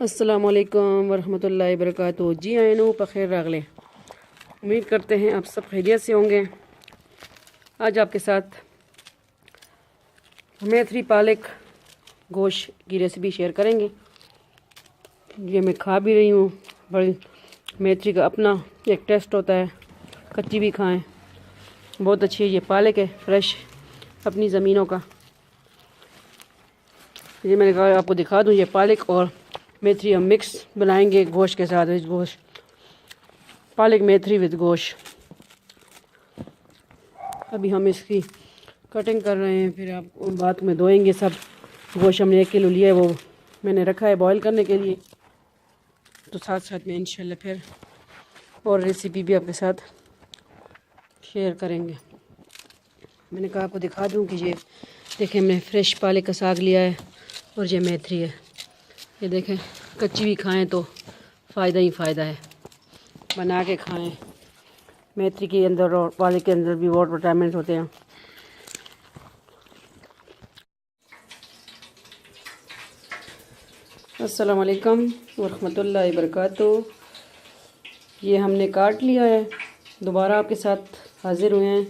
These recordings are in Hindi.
अस्सलाम वालेकुम वरहमतुल्लाहि वबरकातुहू। जी आइनो बख़ैर रागले। उम्मीद करते हैं आप सब खैरियत से होंगे। आज आपके साथ मेथी पालक गोश्त की रेसिपी शेयर करेंगे। ये मैं खा भी रही हूँ। बड़ी मेथी का अपना एक टेस्ट होता है, कच्ची भी खाएं, बहुत अच्छी है। ये पालक है फ्रेश अपनी ज़मीनों का। ये मैंने कहा आपको दिखा दूँ। ये पालक और मेथी हम मिक्स बनाएंगे गोश्त के साथ। इस गोश्त पालक मेथी विद गोश्त। अभी हम इसकी कटिंग कर रहे हैं, फिर आप बाद में धोएंगे सब। गोश्त हमने 1 किलो लिया है, वो मैंने रखा है बॉईल करने के लिए। तो साथ साथ में इंशाल्लाह फिर और रेसिपी भी आपके साथ शेयर करेंगे। मैंने कहा आपको दिखा दूं कि ये देखें, हमने फ्रेश पालक का साग लिया है और ये मेथी है। ये देखें, कच्ची भी खाएं तो फ़ायदा ही फ़ायदा है, बना के खाएं। मेथी के अंदर और पालक के अंदर भी बहुत विटामिन होते हैं। अस्सलाम वालेकुम वरहमतुल्लाहि वबरकातुहू। ये हमने काट लिया है, दोबारा आपके साथ हाज़िर हुए हैं।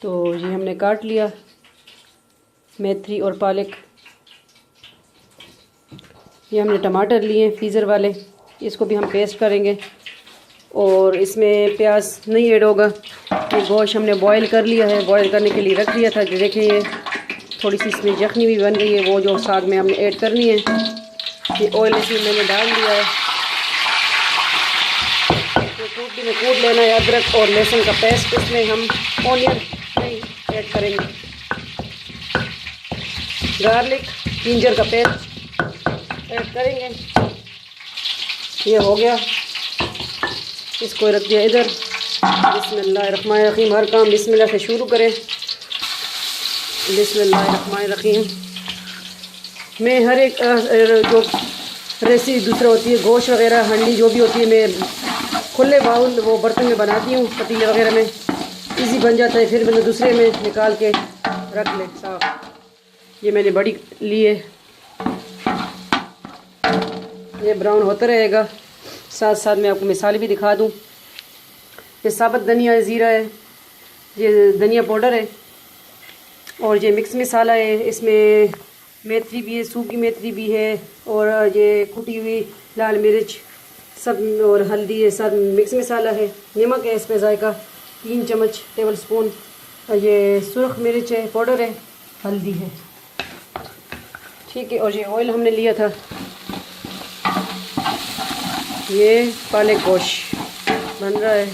तो ये हमने काट लिया मेथी और पालक। ये हमने टमाटर लिए फ्रीज़र वाले, इसको भी हम पेस्ट करेंगे और इसमें प्याज नहीं ऐड होगा। ये गोश्त हमने बॉईल कर लिया है, बॉईल करने के लिए रख दिया था। देखें, ये थोड़ी सी इसमें यखनी भी बन गई है, वो जो साग में हमने ऐड करनी है। ये ऑयल इसमें मैंने डाल दिया है। तो कूट लेना है। अदरक और लहसुन का पेस्ट इसमें हम ऑनियन नहीं ऐड करेंगे। गार्लिक जिंजर का पेस्ट ऐड करेंगे। ये हो गया, इसको रख दिया इधर। बिस्मिल्लाहिर्रहमानिर्रहीम। हर काम बिस्मिल्लाह से शुरू करें। बिस्मिल्लाहिर्रहमानिर्रहीम। मैं हर एक जो रेसिपी दूसरा होती है, गोश्त वगैरह हंडी जो भी होती है, मैं खुले बाउल वो बर्तन में बनाती हूँ, पतीले वगैरह में इजी बन जाता है। फिर मैंने दूसरे में निकाल के रख ले साफ। ये मैंने बड़ी ली है, ये ब्राउन होता रहेगा। साथ साथ मैं आपको मिसाल भी दिखा दूँ। ये साबुत धनिया ज़ीरा है, ये धनिया पाउडर है और ये मिक्स मसाला है। इसमें मेथी भी है, सूखी मेथी भी है और ये कुटी हुई लाल मिर्च सब और हल्दी है, सब मिक्स मसाला है। नमक है इसमें जायका 3 चम्मच टेबल स्पून। और ये सुरख मिर्च है, पाउडर है, हल्दी है, ठीक है। और ये ऑयल हमने लिया था। ये पालक गोश्त बन रहा है।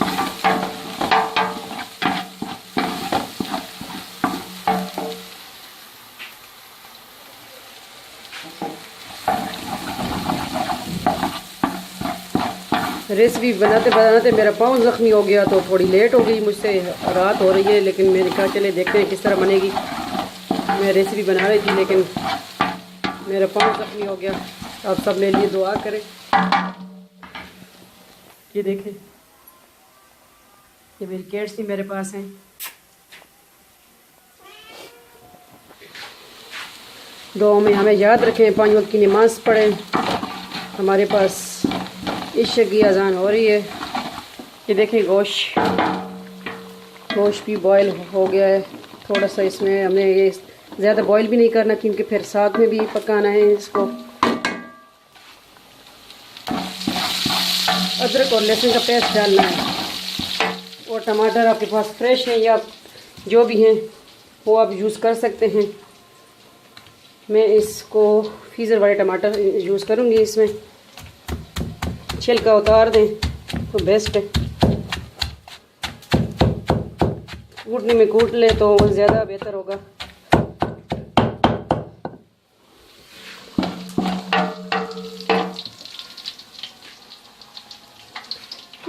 रेसिपी बनाते बनाते मेरा पाँव ज़ख्मी हो गया, तो थोड़ी लेट हो गई मुझसे। रात हो रही है, लेकिन मैंने कहा चले देखते हैं किस तरह बनेगी। मैं रेसिपी बना रही थी लेकिन मेरा पाँव ज़ख्मी हो गया। आप सब मेरे लिए दुआ करें। ये देखें, ये मेरी कैट्स भी मेरे पास हैं। दुआ में हमें याद रखें, 5 वक्त की नमाज़ पढ़ें। हमारे पास इशा की अजान हो रही है। ये देखें, गोश्त भी बॉयल हो गया है। थोड़ा सा इसमें हमने ये ज़्यादा बॉयल भी नहीं करना, क्योंकि फिर साग में भी पकाना है इसको। अदरक और लहसुन का पेस्ट डालना है और टमाटर आपके पास फ्रेश हैं या जो भी हैं वो आप यूज़ कर सकते हैं। मैं इसको फ्रीज़र वाले टमाटर यूज़ करूँगी। इसमें छिलका उतार दें तो बेस्ट है। कूटने में कूट ले तो ज़्यादा बेहतर होगा।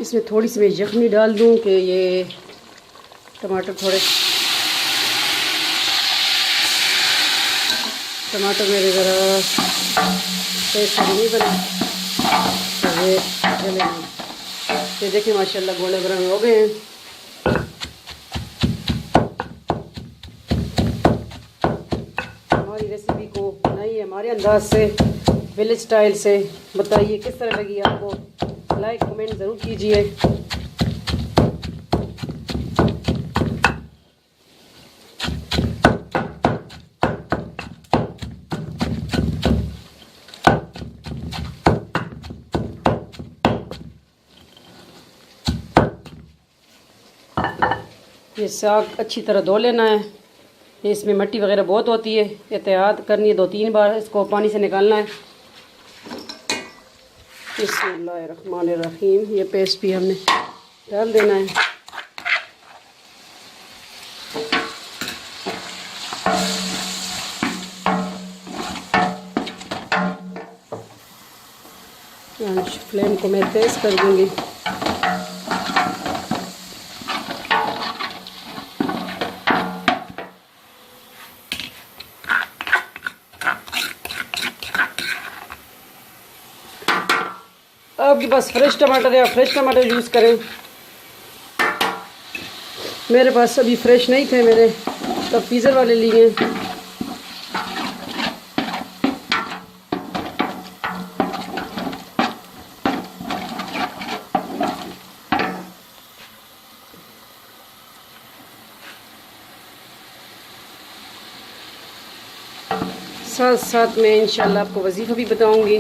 इसमें थोड़ी सी मैं यखनी डाल दूं कि ये टमाटर मेरे ज़रा टेस्ट नहीं बने तो ये चले नहीं। ये देखिए माशाल्लाह गोल्डन ब्राउन हो गए हैं। हमारी रेसिपी को बनाइए हमारे अंदाज से, विलेज स्टाइल से। बताइए किस तरह लगी आपको, लाइक कमेंट ज़रूर कीजिए। ये साग अच्छी तरह धो लेना है, इसमें मिट्टी वगैरह बहुत होती है, एहतियात करनी है, 2-3 बार इसको पानी से निकालना है। बिस्मिल्लाहिर्रहमानिर्रहीम। ये पेस्ट भी हमने डाल देना है। फ्लेम को मैं तेज़ कर दूंगी। आपके पास फ्रेश टमाटर है, आप फ्रेश टमाटर यूज़ करें। मेरे पास अभी फ्रेश नहीं थे, मैंने तो फ्रीज़र वाले लिए। साथ साथ में इंशाल्लाह आपको वजीफ़ा भी बताऊंगी।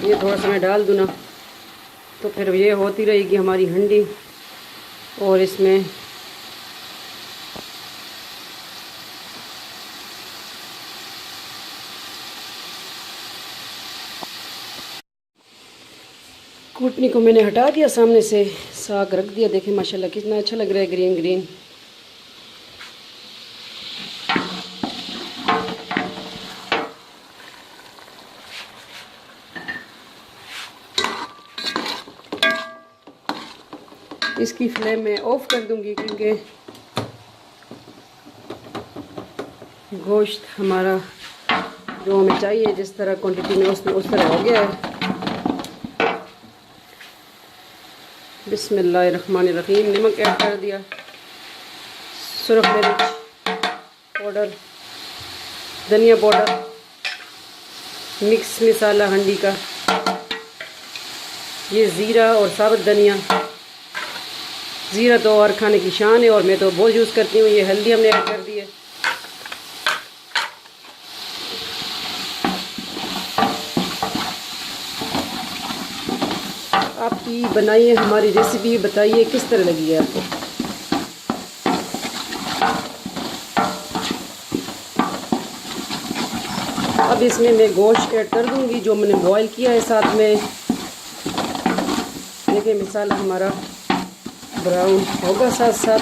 ये थोड़ा सा मैं डाल दूँ ना, तो फिर ये होती रहेगी हमारी हंडी। और इसमें कूटनी को मैंने हटा दिया, सामने से साग रख दिया। देखें माशाल्लाह कितना अच्छा लग रहा है, ग्रीन ग्रीन। इसकी फ्लेम मैं ऑफ कर दूंगी, क्योंकि गोश्त हमारा जो हमें चाहिए जिस तरह क्वांटिटी में उस तरह हो गया है। बिस्मिल्लाहिर्रहमानिर्रहीम। नमक ऐड कर दिया, सुरख मिर्च पाउडर, धनिया पाउडर, मिक्स मसाला हंडी का, ये ज़ीरा और साबुत धनिया। ज़ीरा तो और खाने की शान है और मैं तो बहुत यूज़ करती हूँ। ये हल्दी हमने ऐड कर दी है। आपकी बनाई है हमारी रेसिपी, बताइए किस तरह लगी है आपको। अब इसमें मैं गोश्त ऐड कर दूंगी जो मैंने बॉईल किया है साथ में। देखिए मसाला हमारा ब्राउन होगा साथ साथ।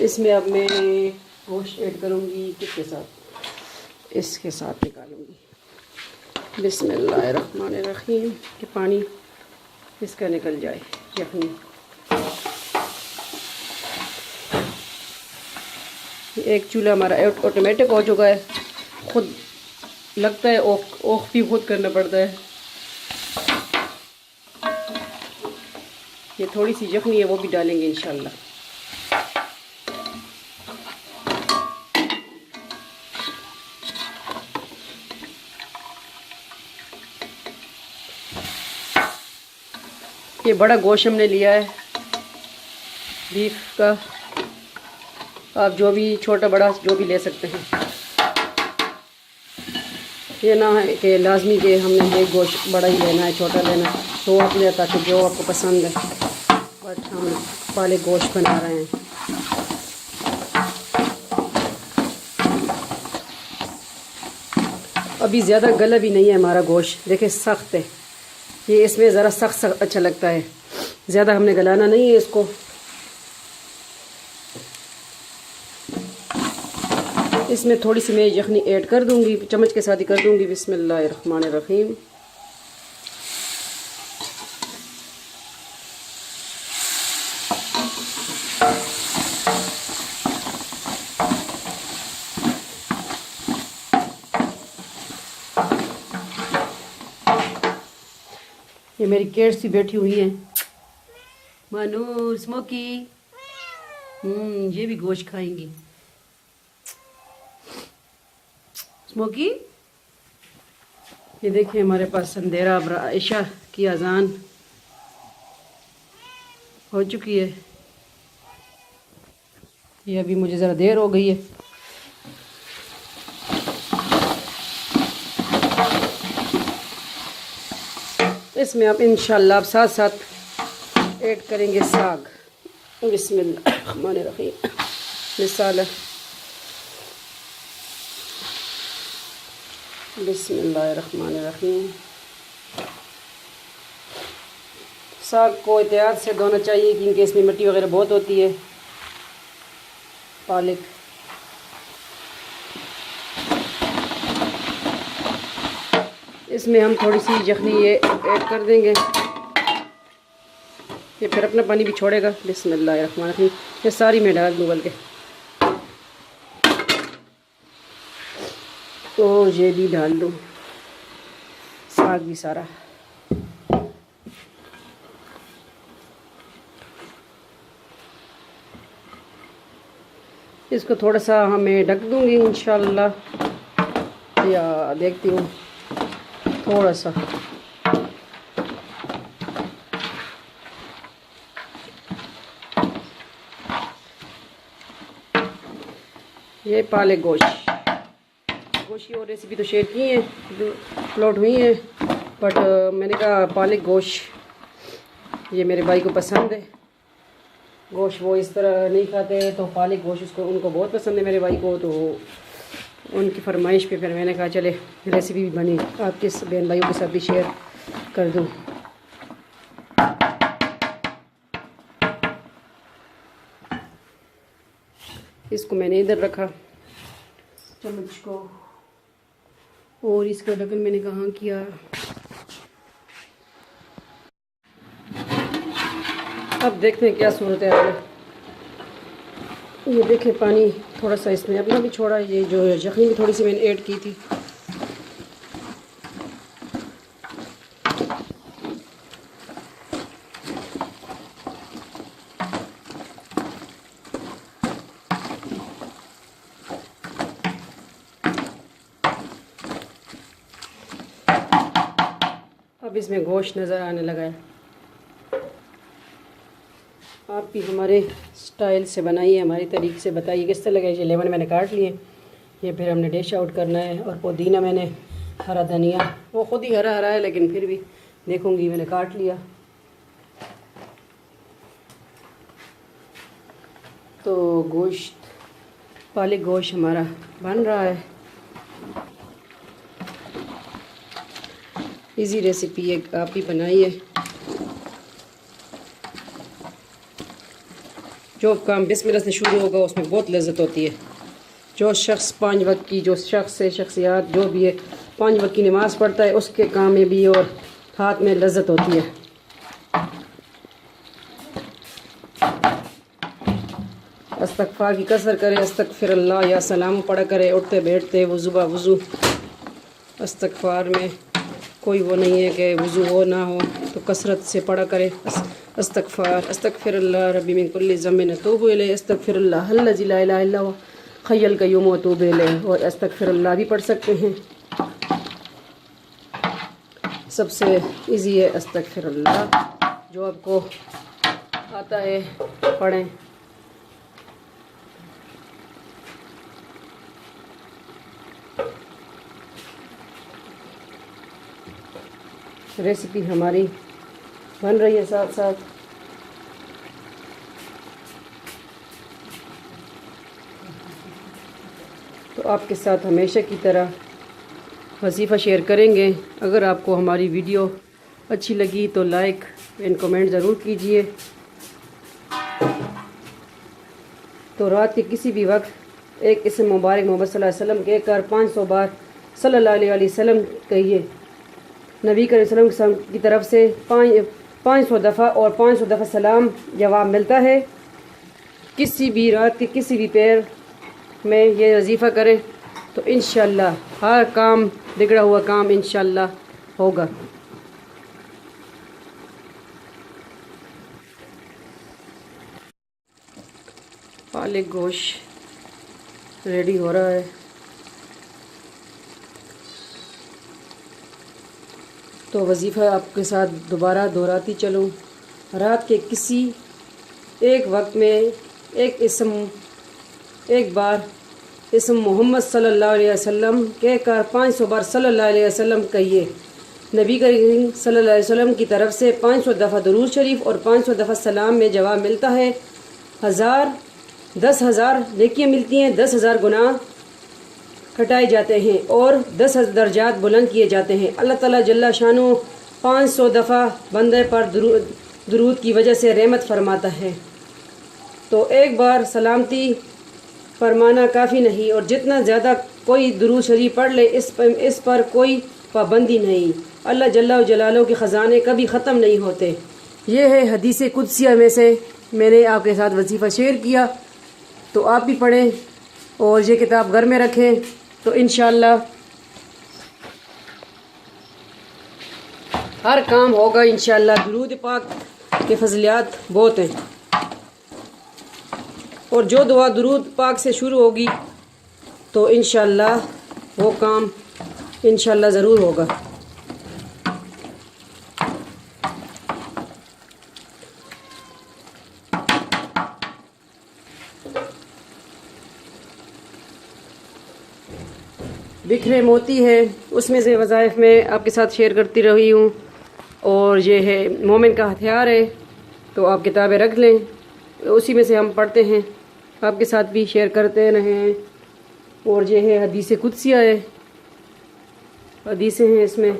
इसमें अब मैं गोश्त ऐड करूंगी, किसके साथ, इसके साथ निकालूंगी। बिस्मिल्लाहिर्रहमानिर्रहीम कि पानी इसका निकल जाए यखनी। एक चूल्हा हमारा ऑटोमेटिक हो चुका है, खुद लगता है ऑफ भी खुद करना पड़ता है। ये थोड़ी सी यखनी है वो भी डालेंगे इंशाल्लाह। ये बड़ा गोश्त हमने लिया है बीफ का, आप जो भी छोटा बड़ा जो भी ले सकते हैं। ये ना है कि लाजमी के हमने एक गोश्त बड़ा ही लेना है, छोटा लेना है, तो आप ले, ताकि जो आपको पसंद है। बट हम पाले गोश्त बना रहे हैं। अभी ज़्यादा गला भी नहीं है हमारा गोश्त, देखिए सख्त है ये, इसमें ज़रा सख्त अच्छा लगता है। ज़्यादा हमने गलाना नहीं है इसको। इसमें थोड़ी सी मैं यखनी ऐड कर दूंगी, चम्मच के साथ ही कर दूंगी। बिस्मिल्लाहिर्रहमानिर्रहीम। ये मेरी कैट्स भी बैठी हुई हैं। मानूर, स्मोकी, ये भी गोश्त खाएंगी। स्मोकी, ये देखिए हमारे पास अंधेरा, अब इशा की अजान हो चुकी है। ये अभी मुझे ज़रा देर हो गई है। इसमें आप इंशाल्लाह आप साथ साथ ऐड करेंगे साग। बिस्मिल्लाहिर्रहमानिर्रहीम। मिसाल बिस्मिल्लाहिर्रहमानिर्रहीम। साग को एहतियात से धोना चाहिए क्योंकि इसमें मिट्टी वगैरह बहुत होती है। पालक, इसमें हम थोड़ी सी यखनी ये ऐड कर देंगे, ये फिर अपना पानी भी छोड़ेगा। बिस्मिल्लाहिर्रहमानिर्रहीम। ये सारी मैं डाल दूँ बल्कि, तो ये भी डाल दूँ, साग भी सारा। इसको थोड़ा सा हमें ढक दूँगी इंशाल्लाह, या देखती हूँ थोड़ा सा। ये पालक गोश्त की और रेसिपी तो शेयर की है, अपलोड हुई है, बट मैंने कहा पालक गोश्त ये मेरे भाई को पसंद है। गोश्त वो इस तरह नहीं खाते, तो पालक गोश्त उसको उनको बहुत पसंद है मेरे भाई को, तो उनकी फरमाइश पे फिर मैंने कहा चले रेसिपी भी बनी, आपके बहन भाइयों के साथ भी शेयर कर दूँ। इसको मैंने इधर रखा चम्मच को, और इसका ढक्कन मैंने कहाँ किया। अब देखते हैं क्या सूरत है। ये देखें पानी थोड़ा सा इसमें अपना भी छोड़ा, ये जो यखनी भी थोड़ी सी मैंने ऐड की थी। अब इसमें गोश्त नज़र आने लगा है। आप भी हमारे स्टाइल से बनाइए, हमारी तरीके से बताइए किस तरह लगे। ये लेमन मैंने काट लिए, ये फिर हमने डिश आउट करना है। और पुदीना मैंने, हरा धनिया वो ख़ुद ही हरा हरा है, लेकिन फिर भी देखूंगी, मैंने काट लिया। तो गोश्त, पालक गोश्त हमारा बन रहा है। इजी रेसिपी है, आप भी बनाइए। जो काम बिस्मिल्लाह से शुरू होगा उसमें बहुत लज्जत होती है। जो शख्स 5 वक्त की, जो शख्स है, शख्सियात जो भी है 5 वक्त की नमाज़ पढ़ता है, उसके काम में भी और हाथ में लज्जत होती है। अस्तगफार की कसर करे, अस्तगफिरुल्लाह या सलाम पढ़ा करे, उठते बैठते वज़ू बा वज़ू। अस्तगफार में कोई वो नहीं है कि वज़ू हो ना हो, तो कसरत से पढ़ा करे। अस्तगफार, अस्तगफिरुल्लाह रब्बी मिन कुल्लि ज़म्बिन अतूबु इलैहि, अस्तगफिरुल्लाह अल्लज़ी ला इलाहा इल्ला हुवा हय्युल क़य्यूम व अतूबु इलैहि। और अस्तगफिरुल्लाह भी पढ़ सकते हैं, सबसे इजी है अस्तगफिरुल्लाह। जो आपको आता है पढ़ें। रेसिपी हमारी बन रही है साथ साथ। तो आपके साथ हमेशा की तरह वजीफ़ा शेयर करेंगे। अगर आपको हमारी वीडियो अच्छी लगी तो लाइक एंड कमेंट ज़रूर कीजिए। तो रात के किसी भी वक्त एक इसम मुबारक मोहम्मद सल्लल्लाहु अलैहि वसल्लम कहकर 500 बार सल्लल्लाहु अलैहि वसल्लम कहिए। नबी करीम सल्लल्लाहु अलैहि वसल्लम की तरफ से 500 दफ़ा और 500 दफ़ा सलाम जवाब मिलता है। किसी भी रात के किसी भी पैर में ये वजीफ़ा करें तो इंशाअल्लाह हर काम, बिगड़ा हुआ काम इंशाअल्लाह होगा। पालक गोश्त रेडी हो रहा है। तो वजीफ़ा आपके साथ दोबारा दोहराती चलूँ। रात के किसी एक वक्त में एक बार इसम मोहम्मद सल्लल्लाहु अलैहि वसल्लम कहकर 500 बार सल्लल्लाहु अलैहि वसल्लम कहिए। नबी करीम सल्लल्लाहु अलैहि वसल्लम की तरफ से 500 दफ़ा दुरूद शरीफ और 500 दफ़ा सलाम में जवाब मिलता है। 10,000 नेकियाँ मिलती हैं, 10,000 गुनाह हटाए जाते हैं और 10,000 दर्जात बुलंद किए जाते हैं। अल्लाह ताला जल्ला शानो 500 दफ़ा बंदे पर दुरूद की वजह से रहमत फरमाता है। तो एक बार सलामती फरमाना काफ़ी नहीं, और जितना ज़्यादा कोई दुरूद शरीफ पढ़ ले इस पर कोई पाबंदी नहीं। अल्लाह जल्ला जलालो के ख़जाने कभी ख़त्म नहीं होते। ये है हदीस कुदसिया में से मैंने आपके साथ वजीफ़ा शेयर किया, तो आप भी पढ़ें और ये किताब घर में रखें, तो इंशाअल्लाह हर काम होगा इंशाअल्लाह। दुरूद पाक के फज़लियात बहुत हैं, और जो दुआ दुरूद पाक से शुरू होगी तो इंशाअल्लाह वो काम इंशाअल्लाह ज़रूर होगा। बिखरे मोती है, उसमें से वज़ाइफ में आपके साथ शेयर करती रही हूँ, और ये है मोमिन का हथियार है। तो आप किताबें रख लें, उसी में से हम पढ़ते हैं, आपके साथ भी शेयर करते रहें। और ये है हदीस कुदसिया है, हदीसें हैं इसमें।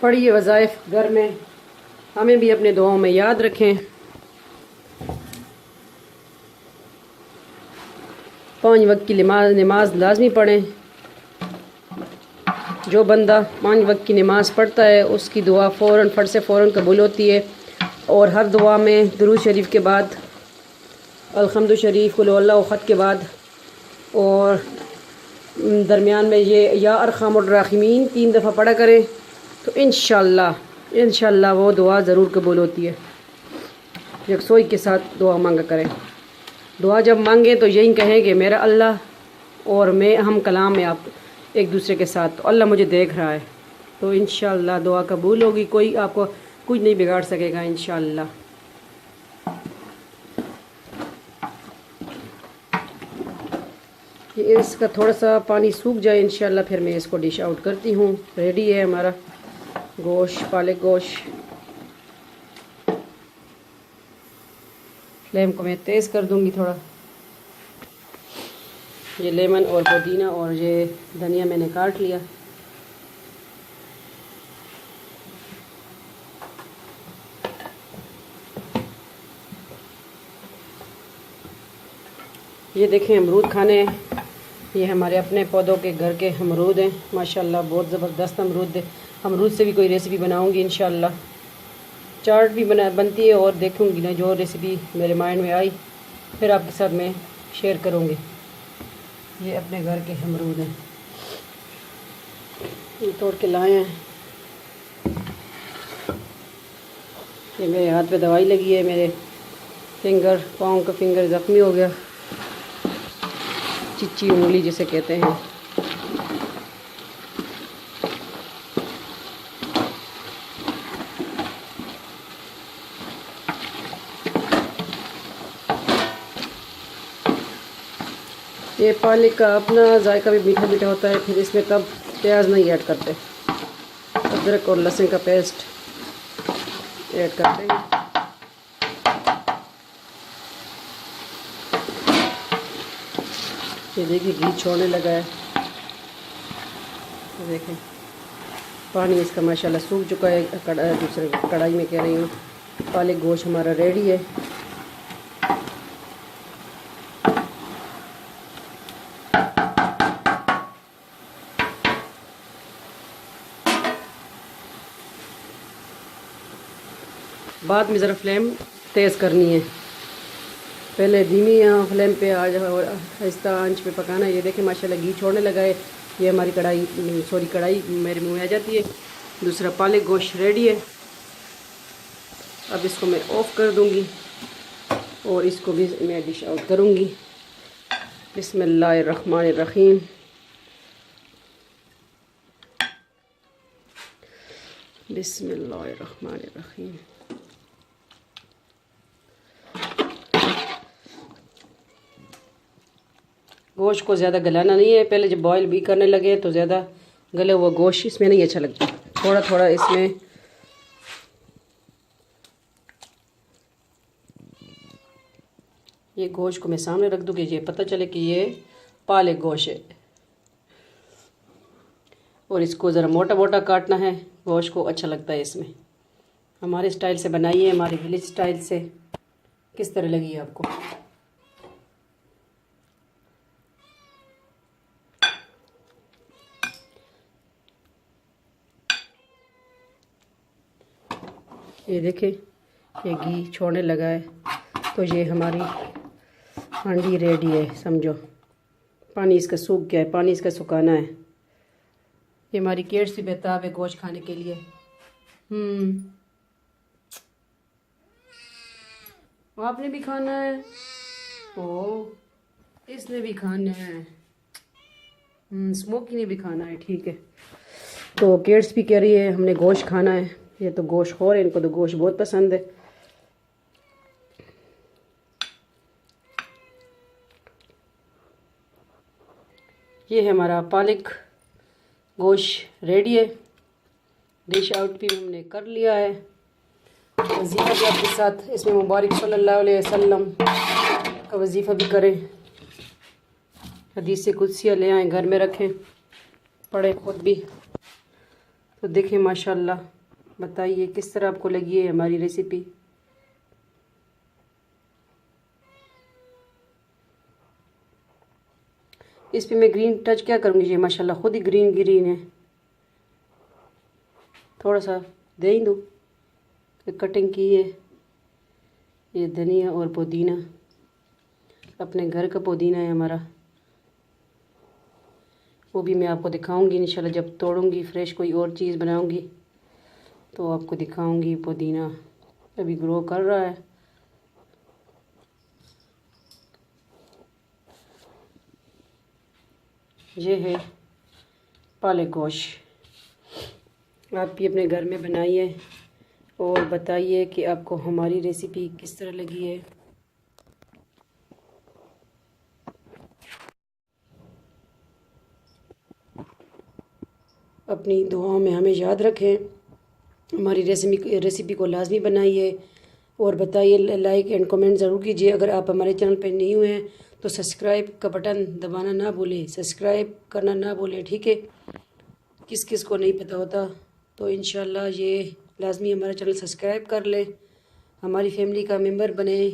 पढ़िए वज़ाइफ घर में, हमें भी अपने दुआओं में याद रखें। 5 वक्त की नमाज लाजमी पढ़ें। जो बंदा 5 वक्त की नमाज पढ़ता है उसकी दुआ फ़ौरन फट से फ़ौरन कबूल होती है। और हर दुआ में दुरूद शरीफ के बाद अल्हम्दु शरीफ कुल हुवल्लाहु अहद के बाद, और दरमियान में ये या अरहमुर राहिमीन 3 दफ़ा पढ़ा करें, तो इंशाअल्लाह वो दुआ ज़रूर कबूल होती है। यकसोई के साथ दुआ मांगा करें। दुआ जब मांगे तो यही कहें कि मेरा अल्लाह और मैं हम कलाम में आप एक दूसरे के साथ, तो अल्लाह मुझे देख रहा है, तो इंशाअल्लाह दुआ कबूल होगी। कोई आपको कुछ नहीं बिगाड़ सकेगा इंशाअल्लाह। ये इसका थोड़ा सा पानी सूख जाए इंशाअल्लाह, फिर मैं इसको डिश आउट करती हूँ। रेडी है हमारा गोश्त, पालक गोश्त। फ्लेम को मैं तेज़ कर दूँगी थोड़ा। ये लेमन और पुदीना और ये धनिया मैंने काट लिया। ये देखें अमरूद खाने हैं, ये हमारे अपने पौधों के घर के अमरूद हैं माशाल्लाह, बहुत ज़बरदस्त अमरूद है। अमरूद से भी कोई रेसिपी बनाऊंगी इंशाल्लाह। चाट भी बनती है, और देखूंगी ना जो रेसिपी मेरे माइंड में आई फिर आपके साथ मैं शेयर करूंगी। ये अपने घर के अमरूद हैं, ये तोड़ के लाए हैं। ये मेरे हाथ पे दवाई लगी है, मेरे पाँव का फिंगर ज़ख्मी हो गया, चिच्ची उंगली जिसे कहते हैं। ये पालक का अपना जायका भी मीठा मीठा होता है, फिर इसमें तब प्याज नहीं ऐड करते, अदरक और लहसुन का पेस्ट ऐड करते हैं। ये देखिए घी छोड़ने लगा है, तो देखें पानी इसका माशाल्लाह सूख चुका है। दूसरे कढ़ाई में कह रही हूँ। पालक गोश्त हमारा रेडी है। बाद में ज़रा फ्लेम तेज़ करनी है। पहले धीमी फ्लेम पे आज आहिस्ता आंच पे पकाना है। ये देखें माशाल्लाह घी छोड़ने लगा है। ये हमारी कढ़ाई मेरे मुँह में आ जाती है। दूसरा पालक गोश्त रेडी है। अब इसको मैं ऑफ़ कर दूँगी और इसको भी मैं डिश आउट करूँगी। बिस्मिल्लाहिर्रहमानिर्रहीम। बिस्मिल्लाहिर्रहमानिर्रहीम। गोश्त को ज़्यादा गलाना नहीं है। पहले जब बॉईल भी करने लगे तो ज़्यादा गले हुआ गोश्त इसमें नहीं अच्छा लगता। थोड़ा थोड़ा इसमें ये गोश्त को मैं सामने रख दूँ कि ये पता चले कि ये पालक गोश्त है। और इसको ज़रा मोटा मोटा काटना है। गोश्त को अच्छा लगता है इसमें। हमारे स्टाइल से बनाइए, हमारे विलेज स्टाइल से। किस तरह लगी आपको? ये देखें ये घी छोड़ने लगा है तो ये हमारी हांडी रेडी है समझो। पानी इसका सूख गया है, पानी इसका सुखाना है। ये हमारी किड्स भी बेताब है गोश्त खाने के लिए। आपने भी खाना है? ओ इसने भी खाना है। स्मोकी ने भी खाना है। ठीक है, तो किड्स भी कह रही है हमने गोश्त खाना है। ये तो गोश्त खौर है, इनको तो गोश्त बहुत पसंद है। ये है हमारा पालक गोश्त रेडी है। डिश आउट भी हमने कर लिया है। वजीफ़ा भी आपके साथ इसमें मुबारक सल्लल्लाहु अलैहि वसल्लम का वजीफ़ा भी करें। हदीस कुदसिया ले आएँ, घर में रखें, पढ़े खुद भी। तो देखें माशाल्लाह, बताइए किस तरह आपको लगी है हमारी रेसिपी। इस पे मैं ग्रीन टच क्या करूँगी, ये माशाल्लाह ख़ुद ही ग्रीन ग्रीन है। थोड़ा सा दे ही दूँ, कटिंग की है। ये धनिया और पुदीना, अपने घर का पुदीना है हमारा, वो भी मैं आपको दिखाऊंगी इंशाल्लाह। जब तोड़ूंगी फ्रेश कोई और चीज़ बनाऊंगी तो आपको दिखाऊंगी। पुदीना अभी ग्रो कर रहा है। ये है पालक गोश्त। आप भी अपने घर में बनाइए और बताइए कि आपको हमारी रेसिपी किस तरह लगी है। अपनी दुआओं में हमें याद रखें। हमारी रेसिपी को लाजमी बनाइए और बताइए, लाइक एंड कमेंट ज़रूर कीजिए। अगर आप हमारे चैनल पर नहीं हुए हैं तो सब्सक्राइब का बटन दबाना ना भूलें, सब्सक्राइब करना ना भूलें। ठीक है, किस किस को नहीं पता होता तो इंशाल्लाह ये लाजमी हमारा चैनल सब्सक्राइब कर लें, हमारी फैमिली का मेंबर बने।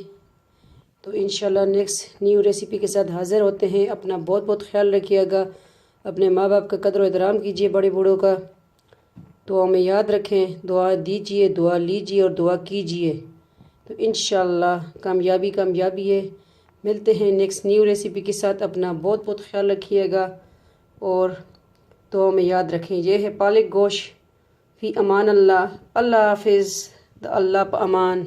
तो इंशाल्लाह नेक्स्ट न्यू रेसिपी के साथ हाज़िर होते हैं। अपना बहुत बहुत ख्याल रखिएगा। अपने माँ बाप का कदर एहतराम कीजिए, बड़े बूढ़ों का। दुआ में याद रखें, दुआ दीजिए, दुआ लीजिए और दुआ कीजिए। तो इंशाल्लाह कामयाबी कामयाबी है। मिलते हैं नेक्स्ट न्यू रेसिपी के साथ। अपना बहुत बहुत ख्याल रखिएगा और दुआ में याद रखें। यह है पालक गोश्त। फ़ी अमान अल्लाह। अल्लाह हाफिज़। अल्लाह प अमान।